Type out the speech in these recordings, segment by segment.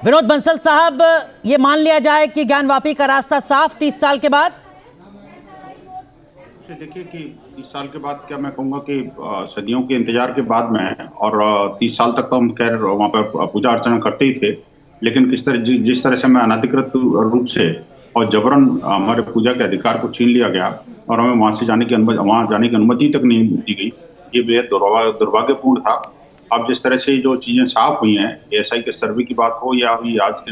विनोद बंसल साहब, ये मान लिया जाए कि ज्ञानवापी का रास्ता साफ 30 साल के बाद? देखिए कि 30 साल के बाद क्या मैं कहूँगा कि सदियों के इंतजार के बाद में और 30 साल तक तो हम खैर वहाँ पर पूजा अर्चना करते ही थे, लेकिन जिस तरह से हमें अनधिकृत रूप से और जबरन हमारे पूजा के अधिकार को छीन लिया गया और हमें वहाँ जाने की अनुमति तक नहीं दी गई, ये बेहद दुर्भाग्यपूर्ण था। अब जिस तरह से जो चीजें साफ हुई हैं, एएसआई के सर्वे की बात हो या अभी आज के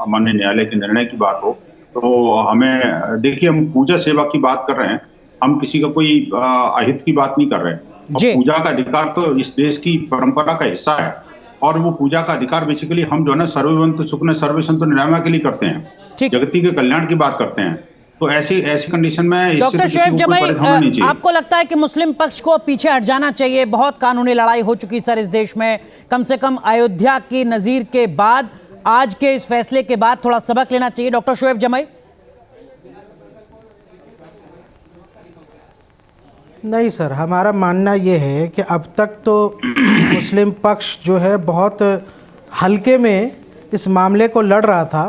माननीय न्यायालय के निर्णय की बात हो, तो हमें देखिए हम पूजा सेवा की बात कर रहे हैं, हम किसी का कोई अहित की बात नहीं कर रहे हैं। और पूजा का अधिकार तो इस देश की परंपरा का हिस्सा है और वो पूजा का अधिकार बेसिकली हम जो है ना सर्वभूत सुखने सर्वे संतु निरामया के लिए करते हैं, जगती के कल्याण की बात करते हैं। तो ऐसी कंडीशन में डॉक्टर शोएब जमाई, आपको लगता है कि मुस्लिम पक्ष को पीछे हट जाना चाहिए? बहुत कानूनी लड़ाई हो चुकी सर इस देश में, कम से कम अयोध्या की नजीर के बाद, आज के इस फैसले के बाद थोड़ा सबक लेना चाहिए। डॉक्टर शोएब जमाई? नहीं सर, हमारा मानना ये है कि अब तक तो मुस्लिम पक्ष जो है बहुत हल्के में इस मामले को लड़ रहा था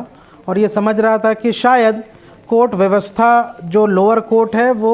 और ये समझ रहा था कि शायद कोर्ट व्यवस्था जो लोअर कोर्ट है वो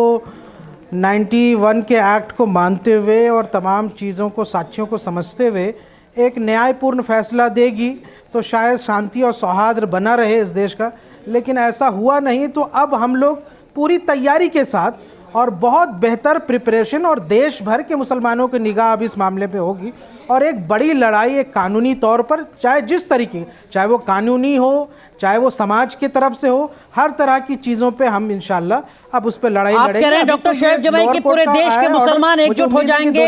91 के एक्ट को मानते हुए और तमाम चीज़ों को, साक्ष्यों को समझते हुए एक न्यायपूर्ण फैसला देगी तो शायद शांति और सौहार्द बना रहे इस देश का, लेकिन ऐसा हुआ नहीं। तो अब हम लोग पूरी तैयारी के साथ और बहुत बेहतर प्रिपरेशन और देश भर के मुसलमानों की निगाह अब इस मामले पे होगी और एक बड़ी लड़ाई एक कानूनी तौर पर, चाहे जिस तरीके, चाहे वो कानूनी हो, चाहे वो समाज की तरफ से हो, हर तरह की चीज़ों पे हम इंशाल्लाह अब उस पे लड़ाई लड़ेंगे। आप कह रहे हैं डॉक्टर शोएब जमाई कि पूरे देश के मुसलमान एकजुट हो जाएंगे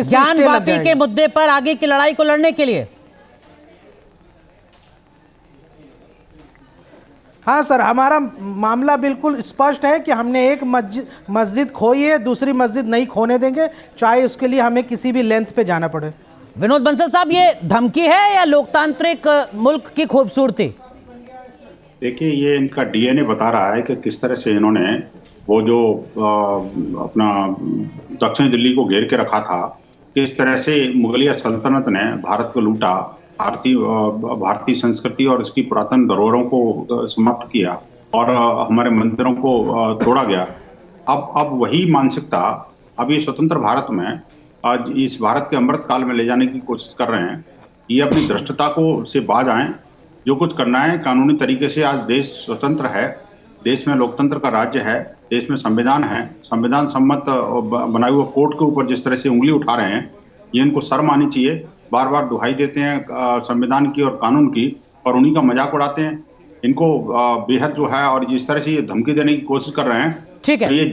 ज्ञानवापी के मुद्दे पर आगे की लड़ाई को लड़ने के लिए? हाँ सर, हमारा मामला बिल्कुल स्पष्ट है कि हमने एक मस्जिद खोई है, दूसरी मस्जिद नहीं खोने देंगे, चाहे उसके लिए हमें किसी भी लेंथ पे जाना पड़े। विनोद बंसल साहब, ये धमकी है या लोकतांत्रिक मुल्क की खूबसूरती? देखिए, ये इनका डीएनए बता रहा है कि किस तरह से इन्होंने वो जो अपना दक्षिण दिल्ली को घेर के रखा था, किस तरह से मुगलिया सल्तनत ने भारत को लूटा, भारतीय संस्कृति और इसकी पुरातन धरोहरों को समाप्त किया और हमारे मंदिरों को तोड़ा गया। अब वही मानसिकता अब ये स्वतंत्र भारत में आज इस भारत के अमृत काल में ले जाने की कोशिश कर रहे हैं। ये अपनी धृष्टता को से बाज आए, जो कुछ करना है कानूनी तरीके से। आज देश स्वतंत्र है, देश में लोकतंत्र का राज्य है, देश में संविधान है, संविधान सम्मत बनाए हुए कोर्ट के ऊपर जिस तरह से उंगली उठा रहे हैं, ये इनको शर्म आनी चाहिए। बार बार दुहाई देते हैं संविधान की और कानून की और उन्हीं का मजाक उड़ाते हैं। इनको बेहद जो है और जिस तरह से ये धमकी देने की कोशिश कर रहे हैं, ठीक है। तो ये